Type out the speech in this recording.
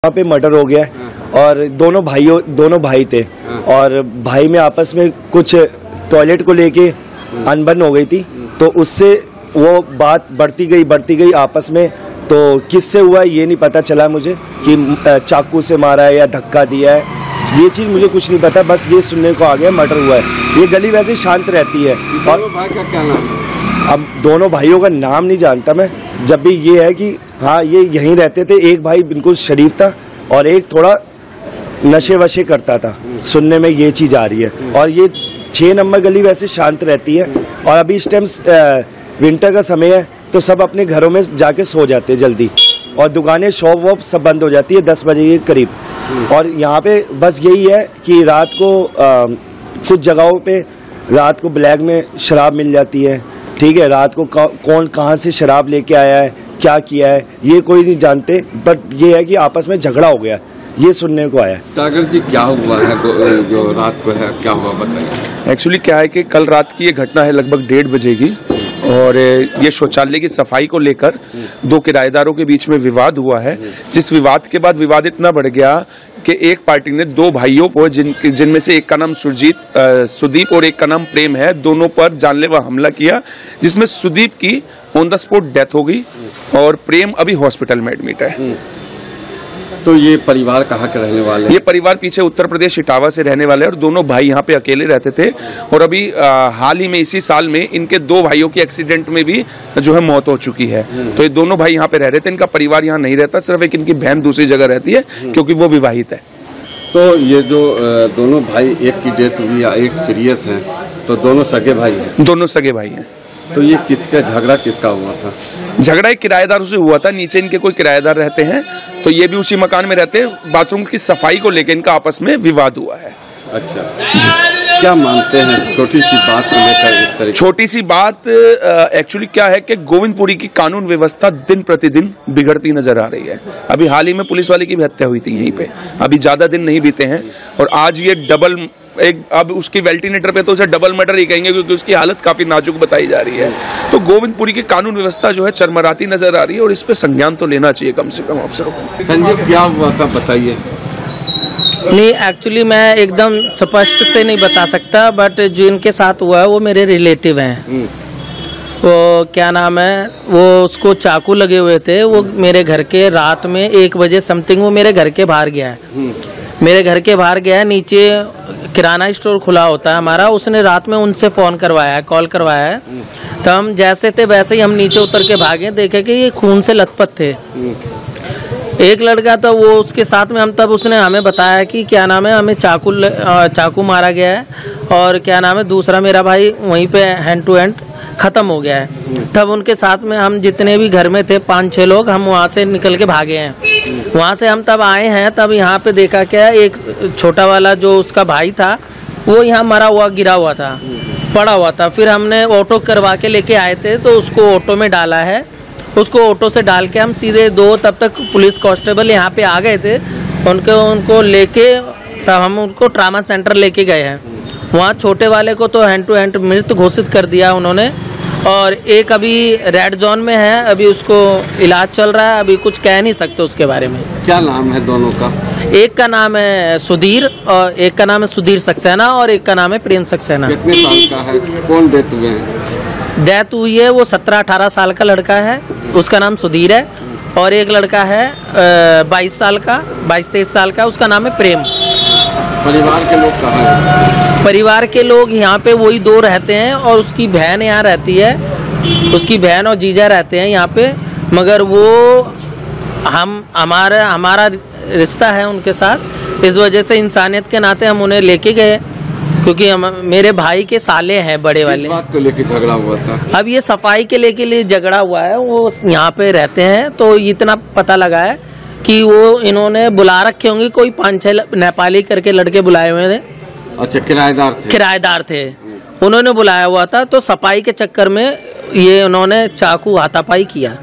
वहाँ पे मर्डर हो गया है और दोनों भाई थे और भाई में आपस में कुछ टॉयलेट को लेके अनबन हो गई थी, तो उससे वो बात बढ़ती गई आपस में। तो किससे हुआ ये नहीं पता चला मुझे कि चाकू से मारा है या धक्का दिया है, ये चीज़ मुझे कुछ नहीं पता, बस ये सुनने को आ गया मर्डर हुआ है। ये गली वैसे शांत रहती है। और भाई का क्या नाम है? अब दोनों भाइयों का नाम नहीं जानता मैं, जब भी ये है कि हाँ ये यहीं रहते थे। एक भाई बिल्कुल शरीफ था और एक थोड़ा नशे वशे करता था, सुनने में ये चीज़ आ रही है। और ये 6 नंबर गली वैसे शांत रहती है और अभी इस टाइम विंटर का समय है तो सब अपने घरों में जाके सो जाते हैं जल्दी और दुकानें शॉप वॉप सब बंद हो जाती है 10 बजे के करीब। और यहाँ पे बस यही है कि रात को कुछ जगहों पे रात को ब्लैक में शराब मिल जाती है, ठीक है। रात को कौन कहाँ से शराब लेके आया है, क्या किया है, ये कोई नहीं जानते, बट ये है कि आपस में झगड़ा हो गया, ये सुनने को आया। सागर जी क्या हुआ है जो रात को है, क्या हुआ बताइए। एक्चुअली क्या है कि कल रात की ये घटना है लगभग 1:30 बजे की और ये शौचालय की सफाई को लेकर 2 किराएदारों के बीच में विवाद हुआ है, जिस विवाद के बाद विवाद इतना बढ़ गया कि एक पार्टी ने 2 भाइयों को जिनमें से एक का नाम सुदीप और एक का नाम प्रेम है, दोनों पर जानलेवा हमला किया, जिसमें सुदीप की ऑन द स्पॉट डेथ हो गई और प्रेम अभी हॉस्पिटल में एडमिट है। तो ये परिवार कहाँ के रहने वाले हैं? ये परिवार पीछे उत्तर प्रदेश इटावा से रहने वाले हैं और दोनों भाई यहाँ पे अकेले रहते थे और अभी हाल ही में इसी साल में इनके 2 भाइयों की एक्सीडेंट में भी जो है मौत हो चुकी है। तो ये दोनों भाई यहाँ पे रह रहे थे, इनका परिवार यहाँ नहीं रहता, सिर्फ एक इनकी बहन दूसरी जगह रहती है क्योंकि वो विवाहित है। तो ये जो दोनों भाई, एक की डेथ हुई या एक सीरियस है, तो दोनों सगे भाई हैं? दोनों सगे भाई हैं। तो ये झगड़ा किसका हुआ था? झगड़ा एक किराएदारों से हुआ था, नीचे इनके कोई किराएदार रहते हैं तो ये भी उसी मकान में रहते हैं, बाथरूम की सफाई को लेकर इनका आपस में विवाद हुआ है। अच्छा जी। क्या मानते हैं छोटी सी बात को लेकर इस तरह? छोटी सी बात एक्चुअली क्या है कि गोविंदपुरी की कानून व्यवस्था दिन प्रतिदिन बिगड़ती नजर आ रही है। अभी हाल ही में पुलिस वाले की भी हत्या हुई थी यहीं पे, अभी ज्यादा दिन नहीं बीते हैं और आज ये अब उसकी वेल्टिनेटर पे तो उसे डबल मर्डर ही कहेंगे क्योंकि उसकी हालत काफी नाजुक बताई जा रही है। तो गोविंदपुरी की कानून व्यवस्था जो है चरमराती नजर आ रही है और इस पे संज्ञान तो लेना चाहिए कम से कम अफसरों को। संजय क्या हुआ था बताइए। नहीं, एक्चुअली मैं एकदम स्पष्ट से नहीं बता सकता, बट जो इनके साथ हुआ है वो मेरे रिलेटिव हैं। वो क्या नाम है, वो उसको चाकू लगे हुए थे, वो मेरे घर के रात में 1 बजे समथिंग वो मेरे घर के बाहर गया है। मेरे घर के बाहर गया है, नीचे किराना स्टोर खुला होता है हमारा, उसने रात में उनसे फ़ोन करवाया है, कॉल करवाया है। तो हम जैसे थे वैसे ही हम नीचे उतर के भागे, देखे कि ये खून से लथपथ थे। एक लड़का था वो उसके साथ में, हम तब उसने हमें बताया कि क्या नाम है, हमें चाकू मारा गया है और क्या नाम है, दूसरा मेरा भाई वहीं पे हैंड टू हैंड ख़त्म हो गया है। तब उनके साथ में हम जितने भी घर में थे 5-6 लोग, हम वहाँ से निकल के भागे हैं। वहाँ से हम तब आए हैं, तब यहाँ पे देखा क्या, एक छोटा वाला जो उसका भाई था वो यहाँ मरा हुआ गिरा हुआ था, पड़ा हुआ था। फिर हमने ऑटो करवा के लेके आए थे तो उसको ऑटो में डाला है, उसको ऑटो से डाल के हम सीधे तब तक पुलिस कांस्टेबल यहाँ पे आ गए थे, उनको लेके तब हम उनको ट्रामा सेंटर लेके गए हैं। वहाँ छोटे वाले को तो हैंड टू हैंड मृत घोषित कर दिया उन्होंने और एक अभी रेड जोन में है, अभी उसको इलाज चल रहा है, अभी कुछ कह नहीं सकते उसके बारे में। क्या नाम है दोनों का? एक का नाम है सुधीर और एक का नाम है सुधीर सक्सेना और एक का नाम है प्रेम सक्सेना। कितने साल का है? कौन डेथ हुए हैं? डेथ हुई है वो 17-18 साल का लड़का है, उसका नाम सुधीर है, और एक लड़का है 22 साल का, 22-23 साल का, उसका नाम है प्रेम। परिवार के लोग कहाँ हैं? परिवार के लोग यहाँ पे वही 2 रहते हैं और उसकी बहन यहाँ रहती है, उसकी बहन और जीजा रहते हैं यहाँ पे, मगर वो हमारा रिश्ता है उनके साथ, इस वजह से इंसानियत के नाते हम उन्हें लेके गए क्योंकि मेरे भाई के साले हैं बड़े वाले। इस बात को लेके झगड़ा हुआ था? अब ये सफाई के लिए झगड़ा हुआ है, वो यहाँ पे रहते हैं तो इतना पता लगा है कि वो इन्होंने बुला रखे होंगे, कोई 5-6 नेपाली करके लड़के बुलाए हुए थे। अच्छा, किराएदार थे, उन्होंने बुलाया हुआ था, तो सफाई के चक्कर में ये उन्होंने चाकू हाथापाई किया।